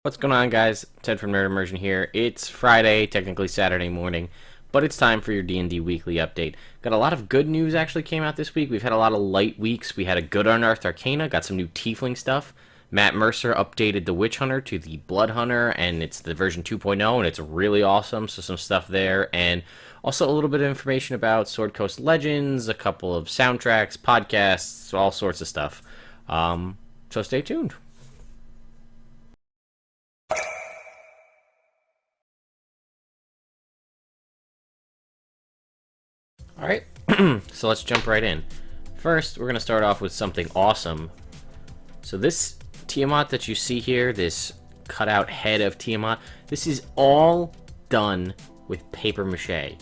What's going on, guys? Ted from Immersion here. It's Friday, technically Saturday morning, but it's time for your D&D weekly update. Got a lot of good news actually came out this week. We've had a lot of light weeks. We had a good Unearthed Arcana, got some new Tiefling stuff. Matt Mercer updated the Witch Hunter to the Blood Hunter, and it's the version 2.0, and it's really awesome, so some stuff there. And also a little bit of information about Sword Coast Legends, a couple of soundtracks, podcasts, all sorts of stuff. So stay tuned. Alright, so let's jump right in. First, we're going to start off with something awesome. So this Tiamat that you see here, this cutout head of Tiamat, this is all done with paper mache.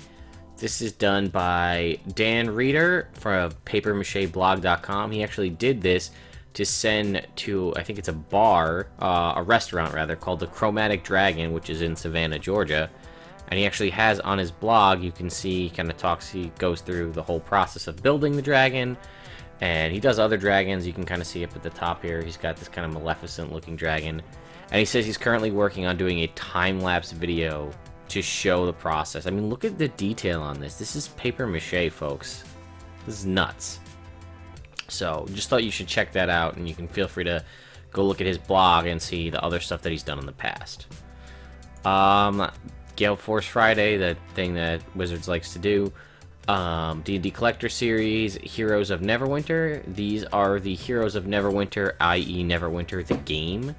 This is done by Dan Reeder from papermacheblog.com. He actually did this to send to, I think it's a bar, a restaurant rather, called the Chromatic Dragon, which is in Savannah, Georgia. And he actually has on his blog, you can see, he goes through the whole process of building the dragon. And he does other dragons, you can kind of see up at the top here. He's got this kind of Maleficent looking dragon. And he says he's currently working on doing a time-lapse video to show the process. I mean, look at the detail on this. This is paper mache, folks. This is nuts. So, just thought you should check that out, and you can feel free to go look at his blog and see the other stuff that he's done in the past. Gale Force Friday, the thing that Wizards likes to do. D&D Collector Series, Heroes of Neverwinter. These are the Heroes of Neverwinter, i.e. Neverwinter, the game.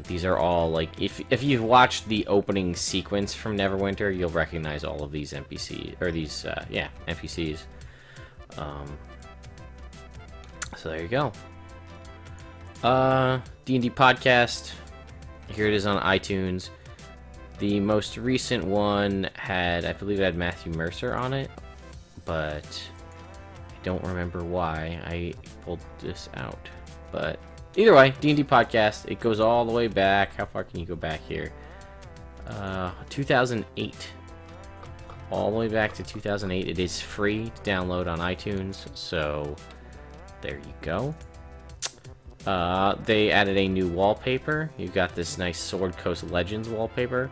These are all, like, if you've watched the opening sequence from Neverwinter, you'll recognize all of these NPCs, or these, NPCs. So there you go. D&D Podcast. Here it is on iTunes. The most recent one had, I believe it had Matthew Mercer on it, but I don't remember why I pulled this out. But either way, D&D Podcast, it goes all the way back. How far can you go back here? 2008. All the way back to 2008. It is free to download on iTunes, so there you go. They added a new wallpaper. You've got this nice Sword Coast Legends wallpaper.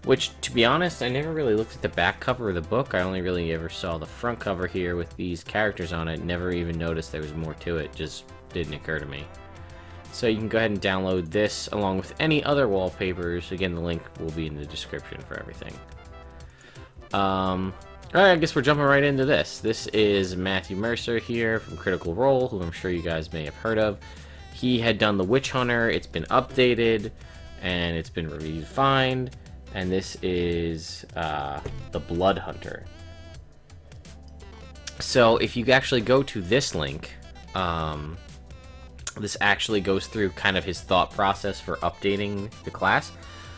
Which, to be honest, I never really looked at the back cover of the book. I only really ever saw the front cover here with these characters on it. Never even noticed there was more to it. Just didn't occur to me. So you can go ahead and download this along with any other wallpapers. Again, the link will be in the description for everything. Alright, I guess we're jumping right into this. This is Matthew Mercer here from Critical Role, who I'm sure you guys may have heard of. He had done the Witch Hunter. It's been updated, and it's been refined. And this is the Blood Hunter. So if you actually go to this link, this actually goes through kind of his thought process for updating the class.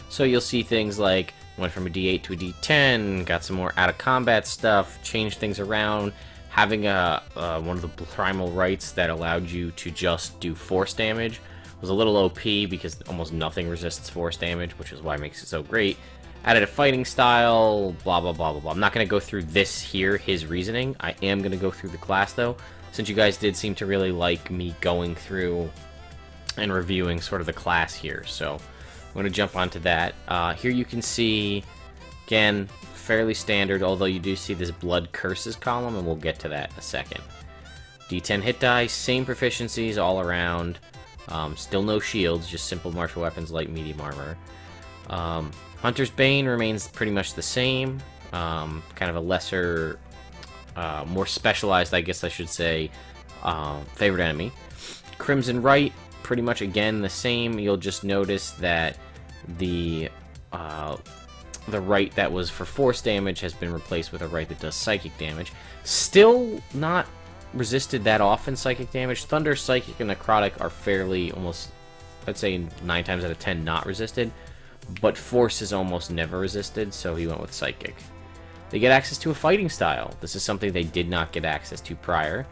So you'll see things like went from a D8 to a D10, got some more out of combat stuff, changed things around, having one of the primal rights that allowed you to just do force damage. Was a little OP because almost nothing resists force damage, which is why it makes it so great. Added a fighting style, blah, blah, blah, blah, blah. I'm not going to go through this here, his reasoning. I am going to go through the class, though, since you guys did seem to really like me going through and reviewing sort of the class here. So I'm going to jump onto that. Here you can see, again, fairly standard, although you do see this Blood Curses column, and we'll get to that in a second. D10 hit die, same proficiencies all around. Still no shields, just simple martial weapons, light, medium armor. Hunter's Bane remains pretty much the same. Kind of a lesser, more specialized, I guess I should say, favorite enemy. Crimson Right, pretty much again the same. You'll just notice that the right that was for force damage has been replaced with a right that does psychic damage. Still not resisted that often, psychic damage. Thunder, Psychic, and Necrotic are fairly, almost, I'd say 9 times out of 10 not resisted, but Force is almost never resisted, so he went with Psychic. They get access to a fighting style. This is something they did not get access to prior.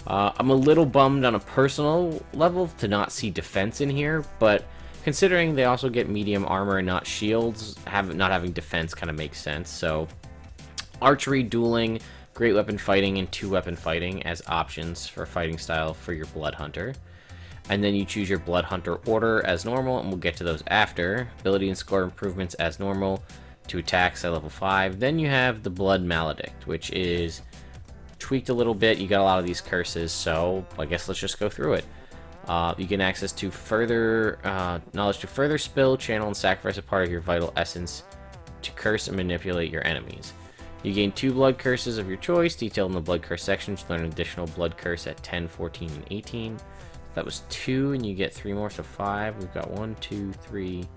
I'm a little bummed on a personal level to not see defense in here, but considering they also get medium armor and not shields, not having defense kind of makes sense. So, archery, dueling, great weapon fighting, and 2-weapon fighting as options for fighting style for your Blood Hunter. And then you choose your Blood Hunter order as normal, and we'll get to those after. Ability and score improvements as normal. 2 attacks at level 5. Then you have the Blood Maledict, which is tweaked a little bit. You got a lot of these curses, so I guess let's just go through it. You gain access to further knowledge to further spill, channel, and sacrifice a part of your vital essence to curse and manipulate your enemies. You gain 2 blood curses of your choice, detailed in the blood curse section. You learn an additional blood curse at 10, 14, and 18. That was 2, and you get 3 more, so 5. We've got 1, 2, 3,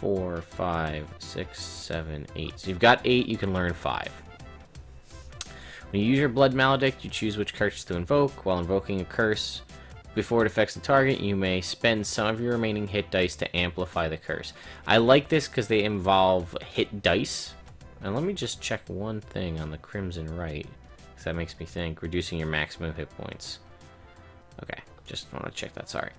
4, 5, 6, 7, 8. So you've got 8, you can learn 5. When you use your Blood Maledict, you choose which curse to invoke. While invoking a curse, before it affects the target, you may spend some of your remaining hit dice to amplify the curse. I like this because they involve hit dice. And let me just check one thing on the Crimson Right, because that makes me think. Reducing your maximum hit points. Okay, just want to check that, sorry.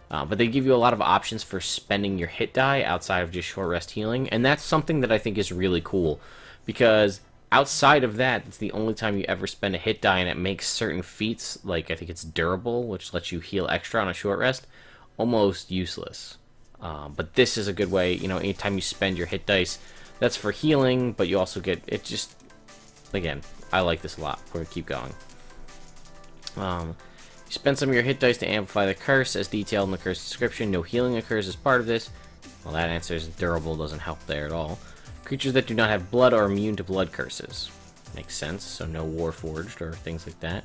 But they give you a lot of options for spending your hit die outside of just short rest healing. And that's something that I think is really cool, because outside of that, it's the only time you ever spend a hit die, and it makes certain feats, like I think it's durable, which lets you heal extra on a short rest, almost useless. But this is a good way, you know, anytime you spend your hit dice, that's for healing, but you also get, it just, again, I like this a lot. We're going to keep going. You spend some of your hit dice to amplify the curse, as detailed in the curse description. No healing occurs as part of this. Well, that answer is durable, doesn't help there at all. Creatures that do not have blood are immune to blood curses. Makes sense, so no Warforged or things like that.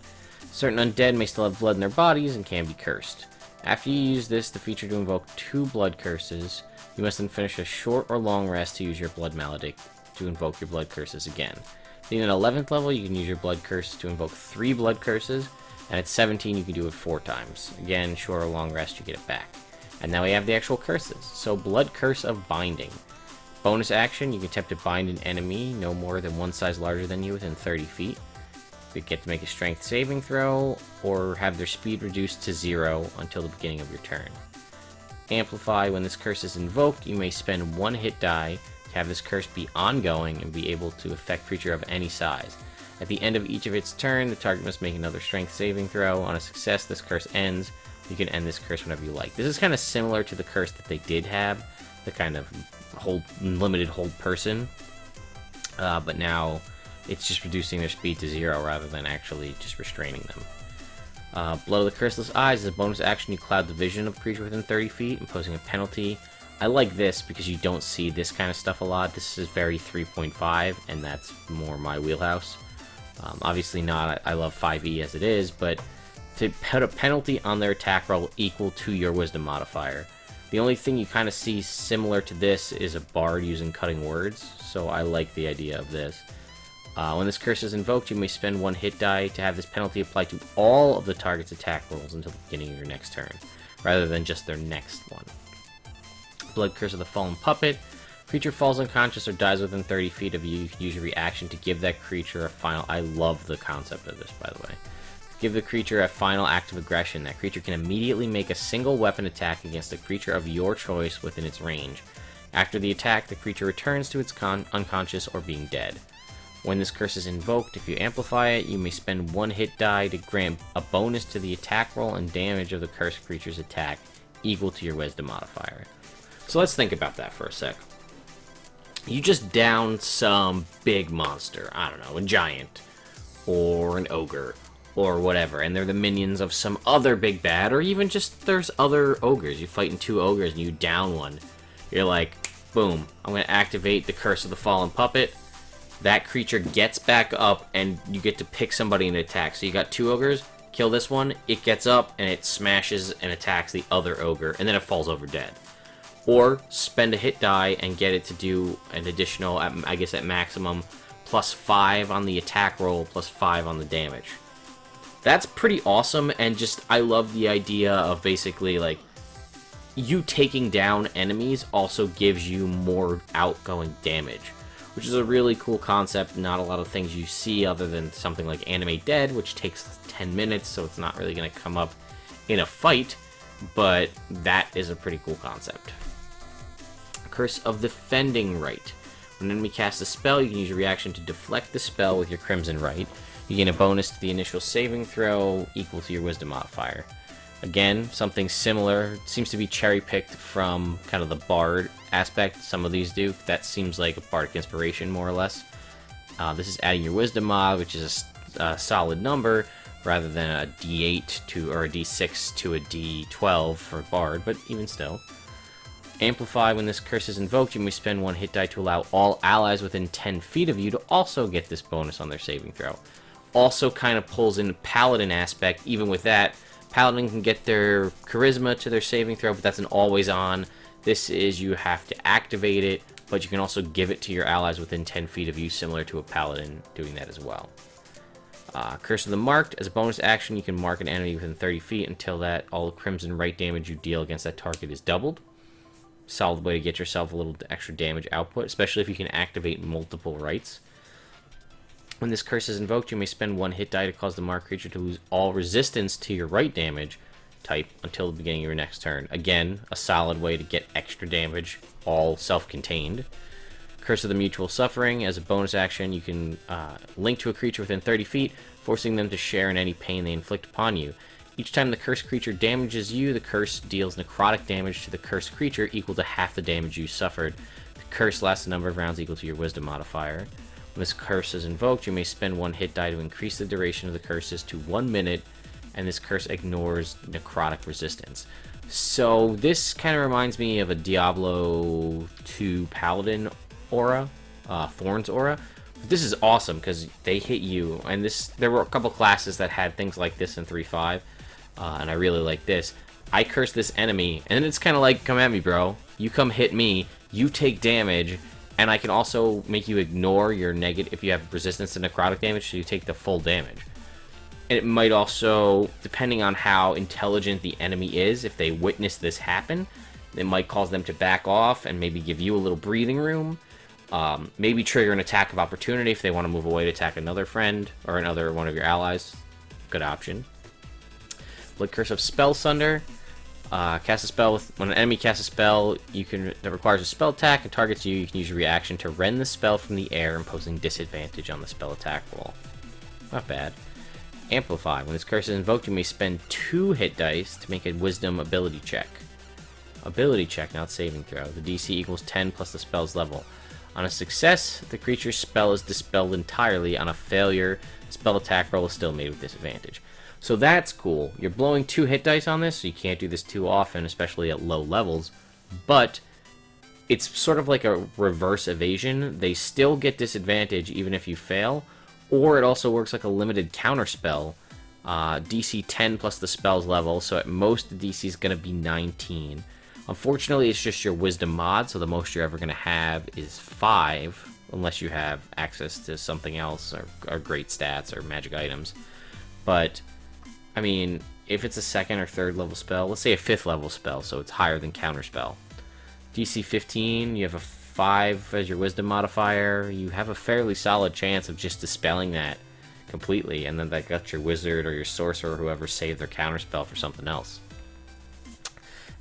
Certain undead may still have blood in their bodies and can be cursed. After you use this, the feature to invoke 2 blood curses, you must then finish a short or long rest to use your Blood Maledict to invoke your blood curses again. Being at 11th level, you can use your blood curse to invoke 3 blood curses, and at 17 you can do it 4 times. Again, short or long rest, you get it back. And now we have the actual curses. So, Blood Curse of Binding. Bonus action, you can attempt to bind an enemy no more than one size larger than you within 30 feet. You get to make a strength saving throw, or have their speed reduced to 0 until the beginning of your turn. Amplify, when this curse is invoked, you may spend 1 hit die to have this curse be ongoing and be able to affect creature of any size. At the end of each of its turn, the target must make another strength saving throw. On a success, this curse ends. You can end this curse whenever you like. This is kind of similar to the curse that they did have, the kind of limited hold person, but now it's just reducing their speed to 0 rather than actually just restraining them. Blood of the Curseless Eyes is a bonus action. You cloud the vision of a creature within 30 feet, imposing a penalty. I like this because you don't see this kind of stuff a lot. This is very 3.5, and that's more my wheelhouse. Obviously not, I love 5e as it is, but to put a penalty on their attack roll equal to your wisdom modifier. The only thing you kind of see similar to this is a bard using cutting words, so I like the idea of this. When this curse is invoked, you may spend 1 hit die to have this penalty applied to all of the target's attack rolls until the beginning of your next turn, rather than just their next one. Blood Curse of the Fallen Puppet. Creature falls unconscious or dies within 30 feet of you. You can use your reaction to give that creature a final... I love the concept of this, by the way. Give the creature a final act of aggression. That creature can immediately make a single weapon attack against a creature of your choice within its range. After the attack, the creature returns to its unconscious or being dead. When this curse is invoked, if you amplify it, you may spend 1 hit die to grant a bonus to the attack roll and damage of the cursed creature's attack, equal to your wisdom modifier. So let's think about that for a sec. You just down some big monster, I don't know, a giant, or an ogre, or whatever, and they're the minions of some other big bad, or even just there's other ogres. You fight in 2 ogres and you down one. You're like, boom, I'm going to activate the Curse of the Fallen Puppet. That creature gets back up and you get to pick somebody and attack. So you got 2 ogres, kill this one, it gets up and it smashes and attacks the other ogre, and then it falls over dead. Or spend a hit die and get it to do an additional, I guess at maximum, +5 on the attack roll, +5 on the damage. That's pretty awesome, and just, I love the idea of basically, like, you taking down enemies also gives you more outgoing damage, which is a really cool concept. Not a lot of things you see other than something like Animate Dead, which takes 10 minutes, so it's not really going to come up in a fight, but that is a pretty cool concept. Curse of the Fending Right. When an enemy casts a spell, you can use your reaction to deflect the spell with your Crimson Right. You gain a bonus to the initial saving throw equal to your wisdom modifier. Again, something similar. It seems to be cherry-picked from kind of the bard aspect. Some of these do. That seems like a bardic inspiration, more or less. This is adding your wisdom mod, which is a solid number, rather than a D8 to or a D6 to a D12 for bard, but even still. Amplify. When this curse is invoked, you may spend 1 hit die to allow all allies within 10 feet of you to also get this bonus on their saving throw. Also kind of pulls in the paladin aspect. Even with that, paladin can get their charisma to their saving throw, but that's an always on. This is you have to activate it, but you can also give it to your allies within 10 feet of you, similar to a paladin doing that as well. Curse of the Marked. As a bonus action, you can mark an enemy within 30 feet until that all crimson right damage you deal against that target is doubled. Solid way to get yourself a little extra damage output, especially if you can activate multiple rights. When this curse is invoked, you may spend 1 hit die to cause the marked creature to lose all resistance to your right damage type until the beginning of your next turn. Again, a solid way to get extra damage, all self-contained. Curse of the Mutual Suffering. As a bonus action, you can link to a creature within 30 feet, forcing them to share in any pain they inflict upon you. Each time the cursed creature damages you, the curse deals necrotic damage to the cursed creature equal to half the damage you suffered. The curse lasts a number of rounds equal to your wisdom modifier. When this curse is invoked, you may spend 1 hit die to increase the duration of the curses to 1 minute, and this curse ignores necrotic resistance. So this kind of reminds me of a Diablo 2 Paladin aura, Thorns aura. But this is awesome because they hit you, and there were a couple classes that had things like this in 3.5, and I really like this. I curse this enemy, and it's kind of like, come at me, bro. You come hit me, you take damage, and I can also make you ignore your negative, if you have resistance to necrotic damage, so you take the full damage. And it might also, depending on how intelligent the enemy is, if they witness this happen, it might cause them to back off and maybe give you a little breathing room. Maybe trigger an attack of opportunity if they want to move away to attack another friend or another one of your allies. Good option. Blood Curse of Spell Sunder. Cast a spell when an enemy casts a spell that requires a spell attack and targets you. You can use your reaction to rend the spell from the air, imposing disadvantage on the spell attack roll. Not bad. Amplify. When this curse is invoked, you may spend 2 hit dice to make a Wisdom ability check. Ability check, not saving throw. The DC equals 10 plus the spell's level. On a success, the creature's spell is dispelled entirely. On a failure, the spell attack roll is still made with disadvantage. So that's cool. You're blowing 2 hit dice on this, so you can't do this too often, especially at low levels. But it's sort of like a reverse evasion. They still get disadvantage even if you fail, or it also works like a limited counter spell. DC 10 plus the spell's level, so at most the DC is going to be 19. Unfortunately, it's just your wisdom mod, so the most you're ever going to have is 5, unless you have access to something else, or great stats, or magic items. But I mean, if it's a 2nd or 3rd level spell, let's say a 5th level spell, so it's higher than counterspell. DC 15, you have a 5 as your wisdom modifier, you have a fairly solid chance of just dispelling that completely, and then that got your wizard or your sorcerer or whoever saved their counterspell for something else.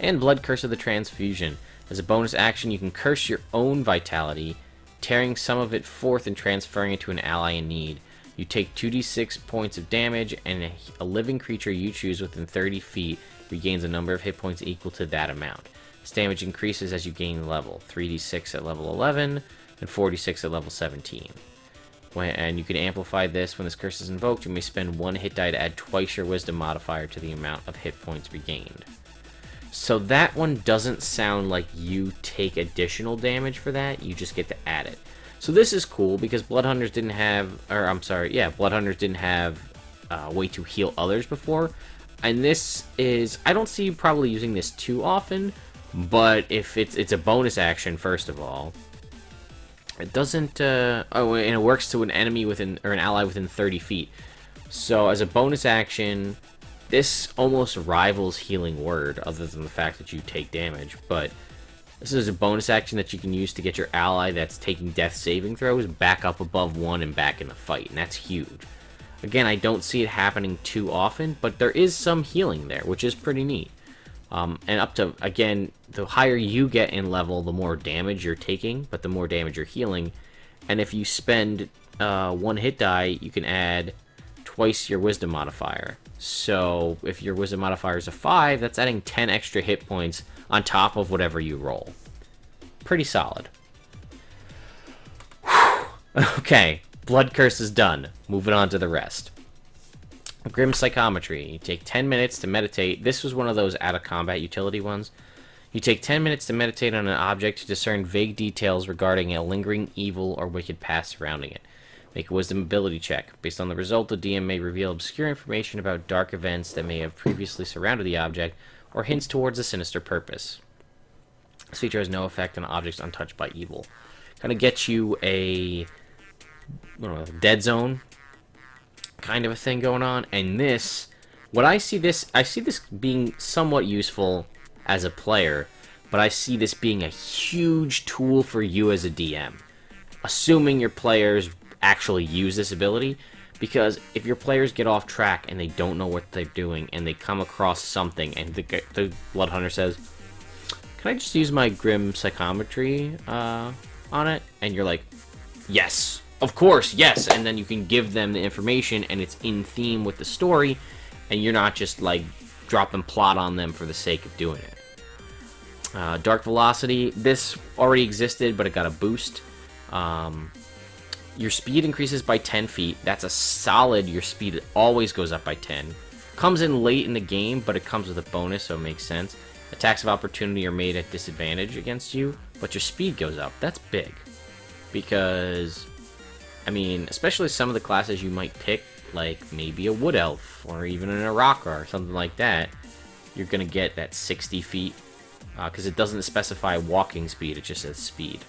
And Blood Curse of the Transfusion. As a bonus action, you can curse your own vitality, tearing some of it forth and transferring it to an ally in need. You take 2d6 points of damage, and a living creature you choose within 30 feet regains a number of hit points equal to that amount. This damage increases as you gain level, 3d6 at level 11, and 4d6 at level 17. And you can amplify this. When this curse is invoked, you may spend 1 hit die to add twice your wisdom modifier to the amount of hit points regained. So that one doesn't sound like you take additional damage for that, you just get to add it. So this is cool because Bloodhunters didn't have, Bloodhunters didn't have a way to heal others before. And this is, I don't see you probably using this too often, but if it's a bonus action, first of all. It doesn't, and it works to an enemy within, or an ally within 30 feet. So as a bonus action, this almost rivals Healing Word, other than the fact that you take damage, but this is a bonus action that you can use to get your ally that's taking death saving throws back up above 1 and back in the fight, and that's huge. Again, I don't see it happening too often, but there is some healing there, which is pretty neat. And up to, again, the higher you get in level, the more damage you're taking, but the more damage you're healing. And if you spend 1 hit die, you can add twice your wisdom modifier. So if your wisdom modifier is a 5, that's adding 10 extra hit points on top of whatever you roll. Pretty solid. Okay, Blood Curse is done. Moving on to the rest. Grim Psychometry. You take 10 minutes to meditate. This was one of those out-of-combat utility ones. You take 10 minutes to meditate on an object to discern vague details regarding a lingering evil or wicked past surrounding it. Make a wisdom ability check. Based on the result, the DM may reveal obscure information about dark events that may have previously surrounded the object, or hints towards a sinister purpose. This feature has no effect on objects untouched by evil. Kind of gets you a dead zone kind of a thing going on. And this, I see this being somewhat useful as a player, but I see this being a huge tool for you as a DM. Assuming your players actually use this ability, because if your players get off track and they don't know what they're doing and they come across something and the Blood Hunter says, "Can I just use my Grim Psychometry on it?" And you're like, "Yes, of course, yes." And then you can give them the information and it's in theme with the story, and you're not just like dropping plot on them for the sake of doing it. Dark Velocity, this already existed, but it got a boost. Your speed increases by 10 feet. That's a solid, your speed always goes up by 10. Comes in late in the game, but it comes with a bonus, so it makes sense. Attacks of opportunity are made at disadvantage against you, but your speed goes up. That's big. Because, I mean, especially some of the classes you might pick, like maybe a Wood Elf, or even an Araka, or something like that, you're going to get that 60 feet, because it doesn't specify walking speed, it just says speed.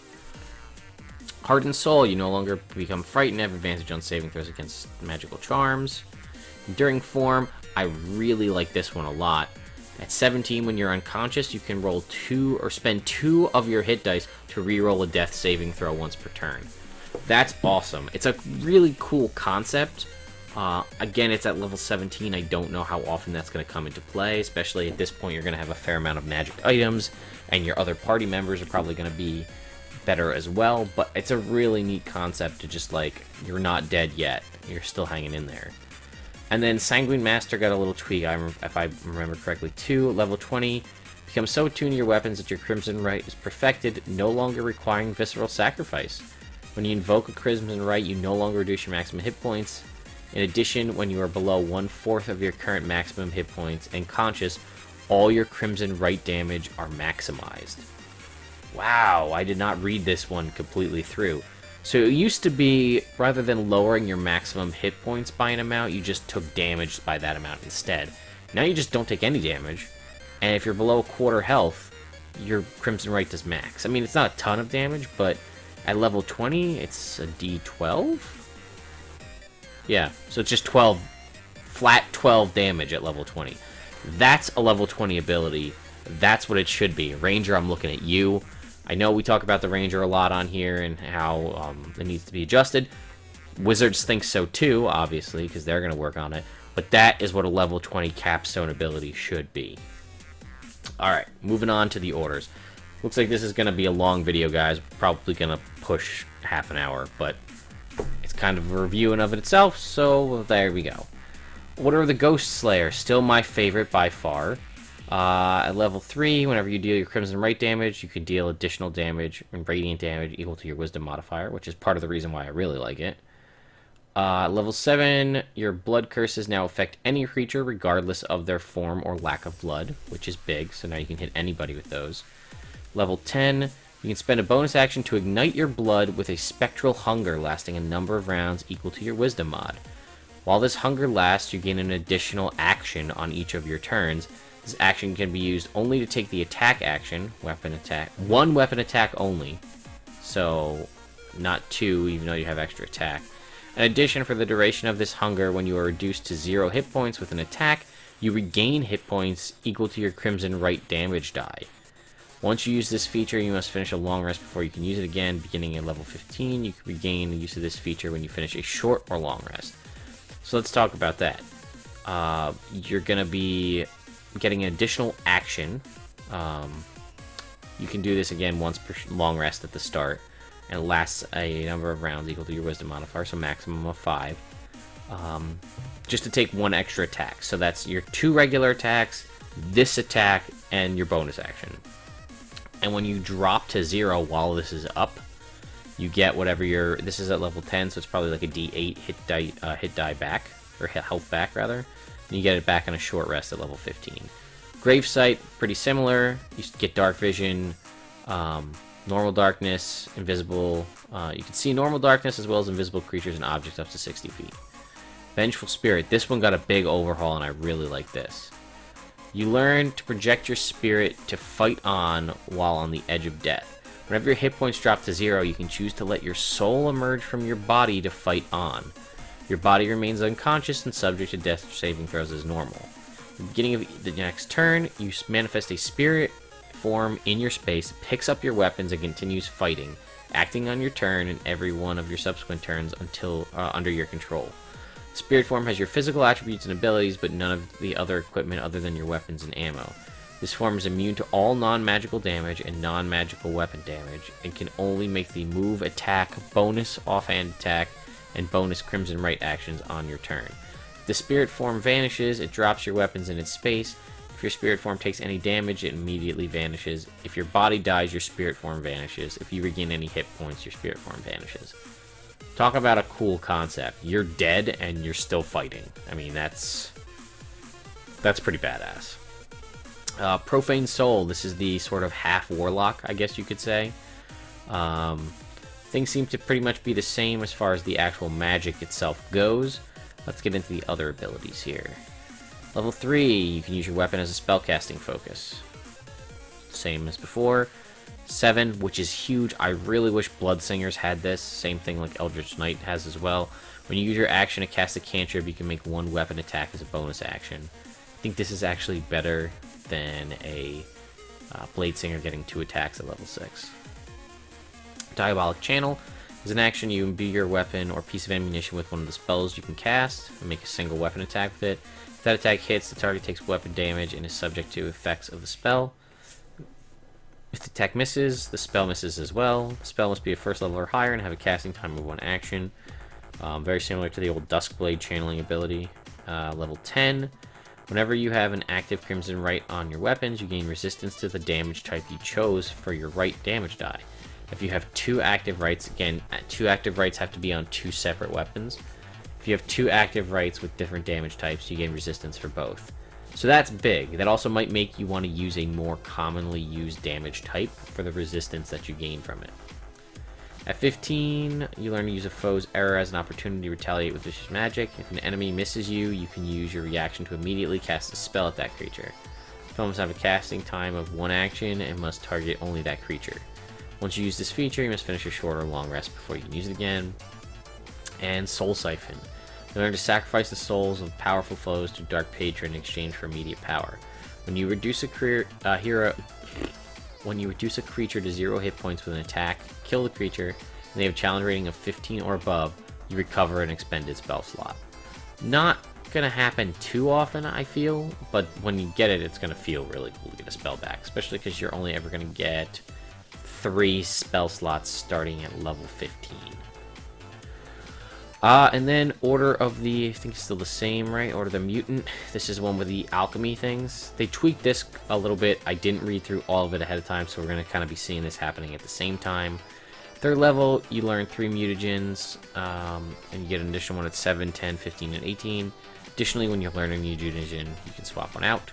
Hardened Soul, you no longer become frightened, have advantage on saving throws against magical charms. Enduring Form, I really like this one a lot. At 17, when you're unconscious, you can roll 2 or spend 2 of your hit dice to reroll a death saving throw once per turn. That's awesome. It's a really cool concept. Again, it's at level 17. I don't know how often that's going to come into play, especially at this point you're going to have a fair amount of magic items, and your other party members are probably going to be better as well, but it's a really neat concept to just like, you're not dead yet, you're still hanging in there. And then Sanguine Master got a little tweak, if I remember correctly too. Level 20, become so attuned to your weapons that your Crimson Right is perfected, no longer requiring Visceral Sacrifice. When you invoke a Crimson Right, you no longer reduce your maximum hit points. In addition, when you are below 1/4 of your current maximum hit points and conscious, all your Crimson Right damage are maximized. Wow, I did not read this one completely through. So it used to be, rather than lowering your maximum hit points by an amount, you just took damage by that amount instead. Now you just don't take any damage, and if you're below 1/4 health, your Crimson Right does max. I mean, it's not a ton of damage, but at level 20, it's a D12? Yeah, so it's just 12, flat 12 damage at level 20. That's a level 20 ability. That's what it should be. Ranger, I'm looking at you. I know we talk about the Ranger a lot on here and how it needs to be adjusted. Wizards think so too, obviously, because they're going to work on it. But that is what a level 20 capstone ability should be. Alright, moving on to the orders. Looks like this is going to be a long video, guys. Probably going to push half an hour, but it's kind of a review in of it itself, so there we go. Order of the Ghost Slayer, still my favorite by far. At level 3, whenever you deal your Crimson Right damage, you can deal additional damage and Radiant damage equal to your Wisdom modifier, which is part of the reason why I really like it. Level 7, your Blood Curses now affect any creature regardless of their form or lack of blood, which is big, so now you can hit anybody with those. Level 10, you can spend a bonus action to ignite your blood with a Spectral Hunger lasting a number of rounds equal to your Wisdom mod. While this hunger lasts, you gain an additional action on each of your turns. This action can be used only to take the attack action, weapon attack, one weapon attack only, so not 2 even though you have extra attack. In addition, for the duration of this hunger, when you are reduced to 0 hit points with an attack, you regain hit points equal to your Crimson Right damage die. Once you use this feature, you must finish a long rest before you can use it again. Beginning at level 15, you can regain the use of this feature when you finish a short or long rest. So let's talk about that. You're going to be getting an additional action. You can do this again once per long rest at the start, and it lasts a number of rounds equal to your Wisdom modifier, so maximum of 5. just to take one extra attack. So that's your 2 regular attacks, this attack, and your bonus action. And when you drop to 0 while this is up, you get whatever your... This is at level 10, so it's probably like a D8 hit die back, or health back, rather. And you get it back on a short rest at level 15. Gravesite, pretty similar. You get Darkvision, normal darkness, invisible. You can see normal darkness as well as invisible creatures and objects up to 60 feet. Vengeful Spirit. This one got a big overhaul, and I really like this. You learn to project your spirit to fight on while on the edge of death. Whenever your hit points drop to 0, you can choose to let your soul emerge from your body to fight on. Your body remains unconscious and subject to death saving throws as normal. At the beginning of the next turn, you manifest a spirit form in your space, picks up your weapons, and continues fighting, acting on your turn and every one of your subsequent turns until under your control. Spirit form has your physical attributes and abilities, but none of the other equipment other than your weapons and ammo. This form is immune to all non-magical damage and non-magical weapon damage, and can only make the move, attack, bonus offhand attack, and bonus Crimson Right actions on your turn. If the spirit form vanishes, it drops your weapons in its space. If your spirit form takes any damage, it immediately vanishes. If your body dies, your spirit form vanishes. If you regain any hit points, your spirit form vanishes. Talk about a cool concept. You're dead and you're still fighting. I mean, that's pretty badass. Profane Soul. This is the sort of half warlock, I guess you could say. Things seem to pretty much be the same as far as the actual magic itself goes. Let's get into the other abilities here. Level 3, you can use your weapon as a spellcasting focus. Same as before. 7, which is huge. I really wish Bloodsingers had this. Same thing like Eldritch Knight has as well. When you use your action to cast a cantrip, you can make 1 weapon attack as a bonus action. I think this is actually better than a Bladesinger getting 2 attacks at level 6. Diabolic Channel is an action. You imbue your weapon or piece of ammunition with one of the spells you can cast and make a single weapon attack with it. If that attack hits, the target takes weapon damage and is subject to effects of the spell. If the attack misses, the spell misses as well. The spell must be a first level or higher and have a casting time of 1 action. Very similar to the old Duskblade channeling ability. Level 10. Whenever you have an active Crimson Right on your weapons, you gain resistance to the damage type you chose for your right damage die. If you have 2 active rights, again, 2 active rights have to be on 2 separate weapons. If you have 2 active rights with different damage types, you gain resistance for both. So that's big. That also might make you want to use a more commonly used damage type for the resistance that you gain from it. At 15, you learn to use a foe's error as an opportunity to retaliate with vicious magic. If an enemy misses you, you can use your reaction to immediately cast a spell at that creature. Spell must have a casting time of 1 action and must target only that creature. Once you use this feature, you must finish a short or long rest before you can use it again. And Soul Siphon. You learn to sacrifice the souls of powerful foes to Dark Patron in exchange for immediate power. When you reduce a creature to 0 hit points with an attack, kill the creature, and they have a challenge rating of 15 or above, you recover an expended spell slot. Not gonna happen too often, I feel, but when you get it, it's gonna feel really cool to get a spell back, especially because you're only ever gonna get 3 spell slots starting at level 15. And then Order of the, I think it's still the same, right? Order of the Mutant. This is the one with the alchemy things. They tweaked this a little bit. I didn't read through all of it ahead of time, so we're going to kind of be seeing this happening at the same time. 3rd level, you learn 3 mutagens, and you get an additional one at 7, 10, 15, and 18. Additionally, when you learn a mutagen, you can swap one out.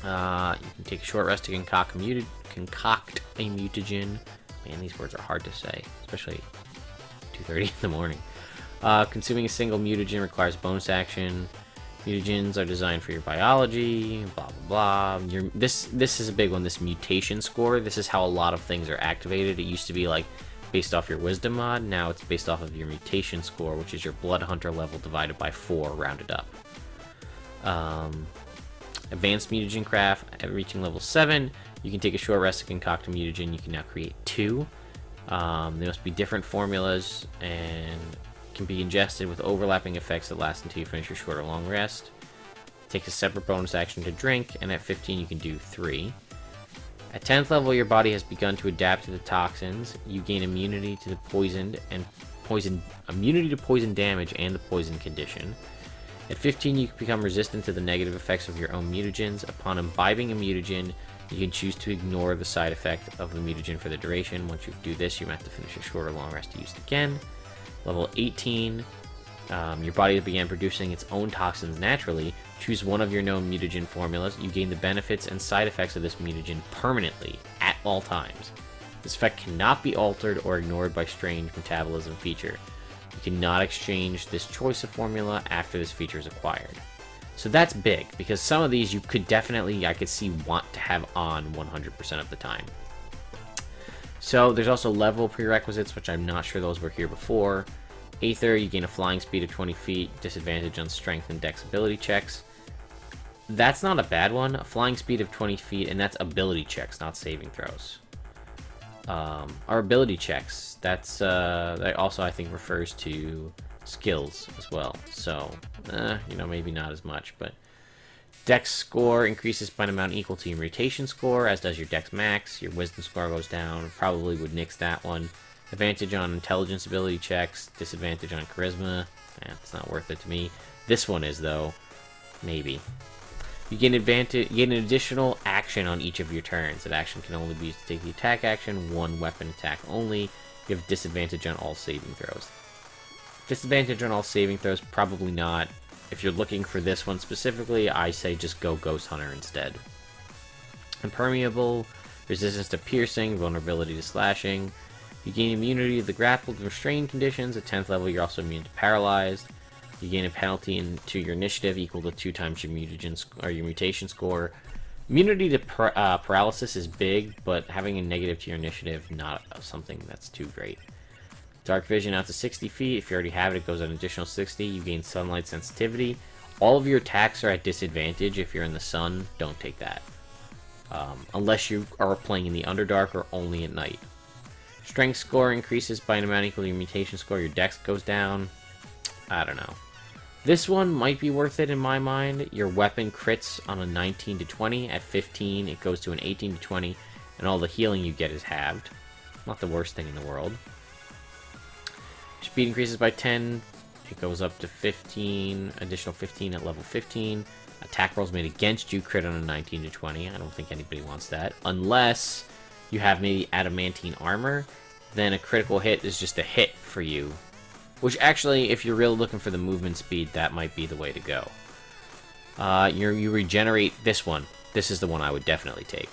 You can take a short rest to concoct a mutagen. Man, these words are hard to say, especially 2:30 in the morning. Consuming a single mutagen requires bonus action. Mutagens are designed for your biology, blah blah blah. This is a big one, this mutation score. This is how a lot of things are activated. It used to be like based off your wisdom mod. Now it's based off of your mutation score, which is your blood hunter level divided by 4 rounded up. Advanced mutagen craft. At reaching level 7, you can take a short rest to concoct a mutagen. You can now create 2. They must be different formulas and can be ingested with overlapping effects that last until you finish your short or long rest. Take a separate bonus action to drink, and at 15 you can do 3. At 10th level, your body has begun to adapt to the toxins. You gain immunity to the poisoned and immunity to poison damage and the poison condition. At 15, you can become resistant to the negative effects of your own mutagens. Upon imbibing a mutagen, you can choose to ignore the side effect of the mutagen for the duration. Once you do this, you have to finish a short or long rest to use it again. Level 18, your body began producing its own toxins naturally. Choose one of your known mutagen formulas. You gain the benefits and side effects of this mutagen permanently, at all times. This effect cannot be altered or ignored by strange metabolism feature. You cannot exchange this choice of formula after this feature is acquired. So that's big, because some of these you could definitely, I could see, want to have on 100% of the time. So there's also level prerequisites, which I'm not sure those were here before. Aether, you gain a flying speed of 20 feet, disadvantage on strength and dex ability checks. That's not a bad one. A flying speed of 20 feet, and that's ability checks, not saving throws. Our ability checks, that's that also I think refers to skills as well. So, you know, maybe not as much, but dex score increases by an amount equal to your mutation score, as does your dex max. Your wisdom score goes down. Probably would nix that one. Advantage on intelligence ability checks, disadvantage on charisma. It's not worth it to me. This one is, though. Maybe. You gain an additional action on each of your turns. That action can only be used to take the attack action, one weapon attack only. You have disadvantage on all saving throws. Disadvantage on all saving throws, probably not. If you're looking for this one specifically, I say just go Ghost Hunter instead. Impermeable, resistance to piercing, vulnerability to slashing. You gain immunity to the grappled and restrained conditions. At 10th level, you're also immune to paralyzed. You gain a penalty to your initiative equal to 2 times your your mutation score. Immunity to paralysis is big, but having a negative to your initiative, not something that's too great. Darkvision out to 60 feet. If you already have it, it goes an additional 60. You gain sunlight sensitivity. All of your attacks are at disadvantage if you're in the sun. Don't take that. Unless you are playing in the Underdark or only at night. Strength score increases by an amount equal to your mutation score. Your dex goes down. I don't know. This one might be worth it in my mind. Your weapon crits on a 19 to 20. At 15, it goes to an 18 to 20, and all the healing you get is halved. Not the worst thing in the world. Speed increases by 10. It goes up to 15, additional 15 at level 15. Attack rolls made against you crit on a 19 to 20. I don't think anybody wants that. Unless you have maybe adamantine armor, then a critical hit is just a hit for you. Which actually, if you're really looking for the movement speed, that might be the way to go. You regenerate this one. This is the one I would definitely take.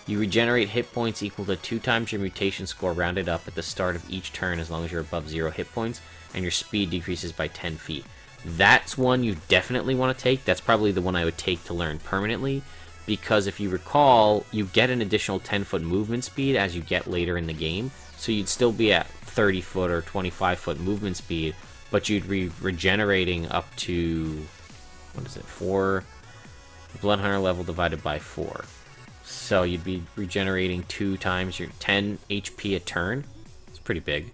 You regenerate hit points equal to 2 times your mutation score rounded up at the start of each turn as long as you're above 0 hit points, and your speed decreases by 10 feet. That's one you definitely want to take. That's probably the one I would take to learn permanently, because if you recall, you get an additional 10-foot movement speed as you get later in the game, so you'd still be at 30-foot or 25-foot movement speed, but you'd be regenerating up to, 4 Blood Hunter level divided by 4. So you'd be regenerating 2 times your 10 HP a turn. It's pretty big.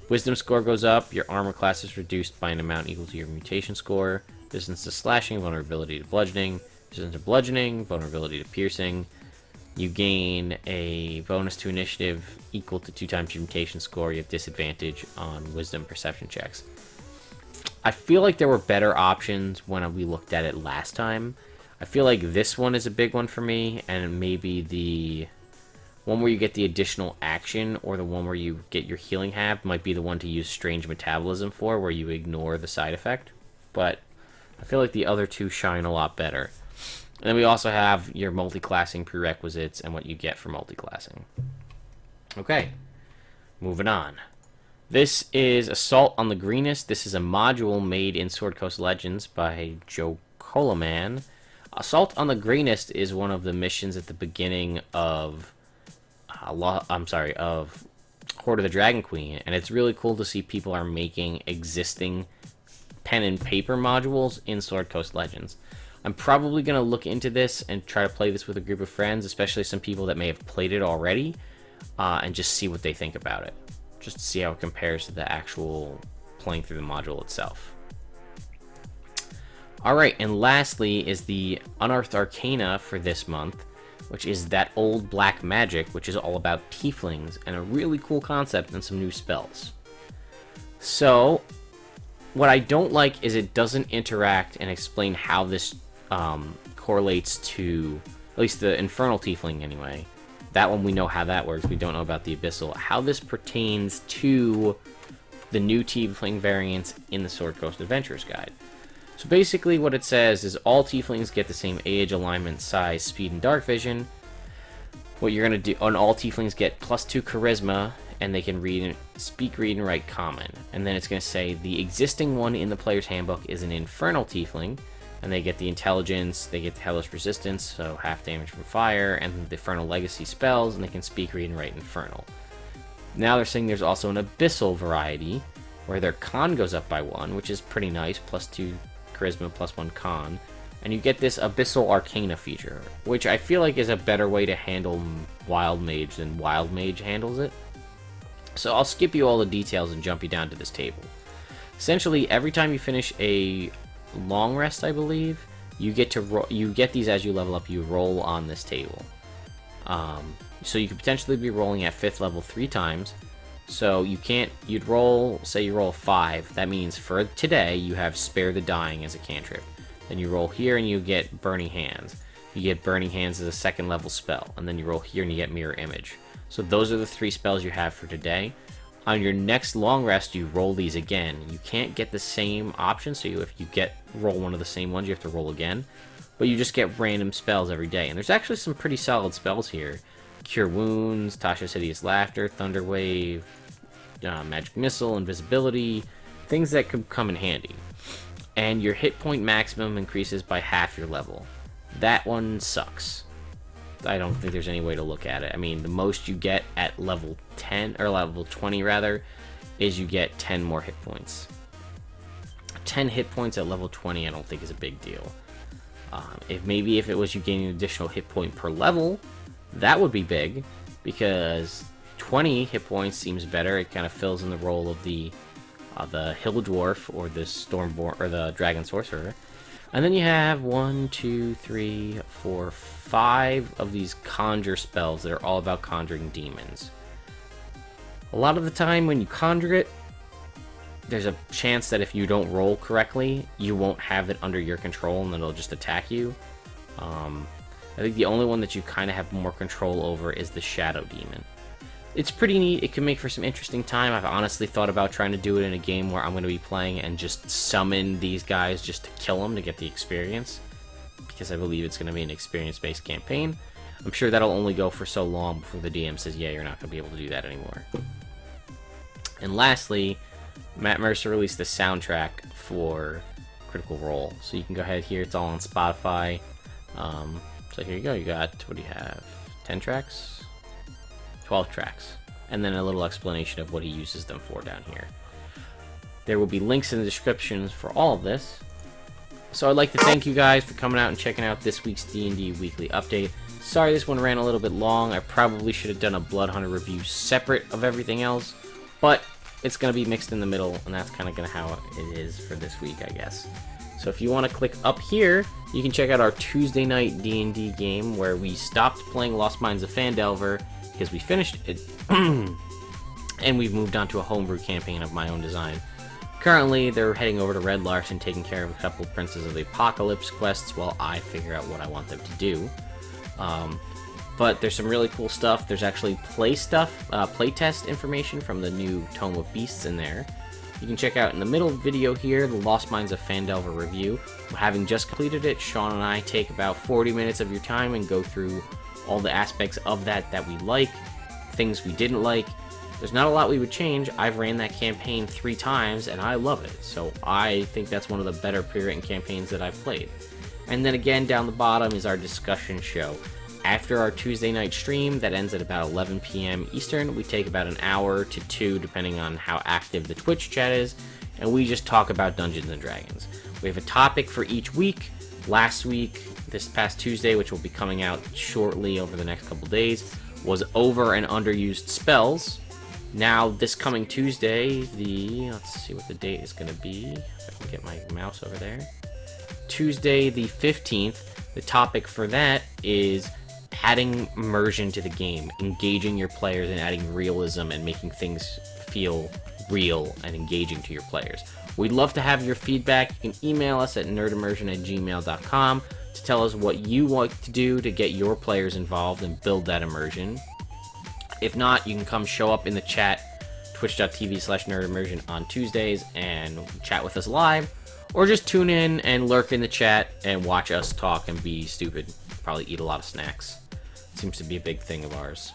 Wisdom score goes up, your armor class is reduced by an amount equal to your mutation score, resistance to slashing, vulnerability to bludgeoning, resistance to bludgeoning, vulnerability to piercing. You gain a bonus to initiative equal to 2 times your mutation score. You have disadvantage on wisdom perception checks. I feel like there were better options when we looked at it last time. I feel like this one is a big one for me, and maybe the one where you get the additional action or the one where you get your healing halved might be the one to use strange metabolism for, where you ignore the side effect. But I feel like the other two shine a lot better. And then we also have your multi-classing prerequisites and what you get for multi-classing. Okay, moving on. This is Assault on the Greenest. This is a module made in Sword Coast Legends by Joe Coleman. Assault on the Greenest is one of the missions at the beginning of Horde of the Dragon Queen, and it's really cool to see people are making existing pen and paper modules in Sword Coast Legends. I'm probably going to look into this and try to play this with a group of friends, especially some people that may have played it already, and just see what they think about it. Just to see how it compares to the actual playing through the module itself. Alright, and lastly is the Unearthed Arcana for this month, which is that old black magic, which is all about Tieflings, and a really cool concept and some new spells. So, what I don't like is it doesn't interact and explain how this correlates to, at least the Infernal Tiefling anyway. That one we know how that works, we don't know about the Abyssal. How this pertains to the new Tiefling variants in the Sword Coast Adventurers Guide. So basically what it says is all Tieflings get the same age, alignment, size, speed, and Darkvision. What you're going to do, and all Tieflings get +2 Charisma, and they can speak, read, and write Common. And then it's going to say the existing one in the player's handbook is an Infernal Tiefling, and they get the Intelligence, they get the Hellish Resistance, so half damage from fire, and the Infernal Legacy spells, and they can speak, read, and write Infernal. Now they're saying there's also an Abyssal variety, where their Con goes up by 1, which is pretty nice, +2 Charisma, +1 Con. And you get this Abyssal Arcana feature, which I feel like is a better way to handle Wild Mage than Wild Mage handles it. So I'll skip you all the details and jump you down to this table. Essentially, every time you finish a long rest, I believe, you get to you get these as you level up. You roll on this table. So you could potentially be rolling at 5th level 3 times. So you'd roll, say you roll 5. That means for today you have Spare the Dying as a cantrip. Then you roll here and you get Burning Hands. You get Burning Hands as a 2nd level spell. And then you roll here and you get Mirror Image. So those are the 3 spells you have for today. On your next long rest, you roll these again. You can't get the same option, so if you roll one of the same ones, you have to roll again. But you just get random spells every day. And there's actually some pretty solid spells here. Cure Wounds, Tasha's Hideous Laughter, Thunder Wave, Magic Missile, Invisibility, things that could come in handy. And your hit point maximum increases by half your level. That one sucks. I don't think there's any way to look at it. I mean, the most you get at level 10, or level 20 rather, is you get 10 more hit points. 10 hit points at level 20 I don't think is a big deal. If it was you gaining an additional hit point per level, that would be big, because 20 hit points seems better. It kind of fills in the role of the Hill Dwarf or the Stormborn or the Dragon Sorcerer. And then you have 1, 2, 3, 4, 5 of these conjure spells that are all about conjuring demons. A lot of the time when you conjure it, there's a chance that if you don't roll correctly, you won't have it under your control and then it'll just attack you. I think the only one that you kind of have more control over is the Shadow Demon. It's pretty neat. It can make for some interesting time. I've honestly thought about trying to do it in a game where I'm going to be playing and just summon these guys just to kill them to get the experience, because I believe it's going to be an experience-based campaign. I'm sure that'll only go for so long before the DM says, yeah, you're not going to be able to do that anymore. And lastly, Matt Mercer released the soundtrack for Critical Role. So you can go ahead here. It's all on Spotify. So here you go. You got, what do you have? 10 tracks? 12 tracks, and then a little explanation of what he uses them for down here. There will be links in the descriptions for all of this. So I'd like to thank you guys for coming out and checking out this week's D&D Weekly Update. Sorry this one ran a little bit long. I probably should have done a Blood Hunter review separate of everything else, but it's going to be mixed in the middle, and that's kind of going to how it is for this week, I guess. So if you want to click up here, you can check out our Tuesday night D&D game where we stopped playing Lost Mines of Phandelver because we finished it, and we've moved on to a homebrew campaign of my own design. Currently, they're heading over to Red Larch and taking care of a couple Princes of the Apocalypse quests while I figure out what I want them to do. But there's some really cool stuff. There's actually playtest information from the new Tome of Beasts in there. You can check out in the middle video here, the Lost Mines of Phandelver review. Having just completed it, Sean and I take about 40 minutes of your time and go through all the aspects of that we like, things we didn't like. There's not a lot we would change. I've ran that campaign 3 times and I love it, so I think that's one of the better pre-written campaigns that I've played. And then again, down the bottom is our discussion show. After our Tuesday night stream that ends at about 11 p.m. Eastern, we take about an hour to 2 depending on how active the Twitch chat is, and we just talk about Dungeons & Dragons. We have a topic for each week. Last week, this past Tuesday, which will be coming out shortly over the next couple days, was over and underused spells. Now, this coming Tuesday, let's see what the date is going to be, if I can get my mouse over there. Tuesday the 15th, the topic for that is adding immersion to the game, engaging your players and adding realism and making things feel real and engaging to your players. We'd love to have your feedback. You can email us at nerdimmersion@gmail.com to tell us what you want to do to get your players involved and build that immersion. If not, you can come show up in the chat, twitch.tv/nerdimmersion on Tuesdays, and chat with us live, or just tune in and lurk in the chat and watch us talk and be stupid. Probably eat a lot of snacks. Seems to be a big thing of ours.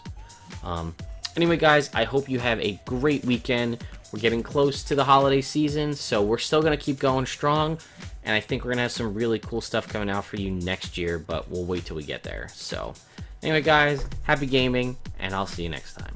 Anyway, guys, I hope you have a great weekend. We're getting close to the holiday season, so we're still going to keep going strong, and I think we're going to have some really cool stuff coming out for you next year, but we'll wait till we get there. So, anyway, guys, happy gaming, and I'll see you next time.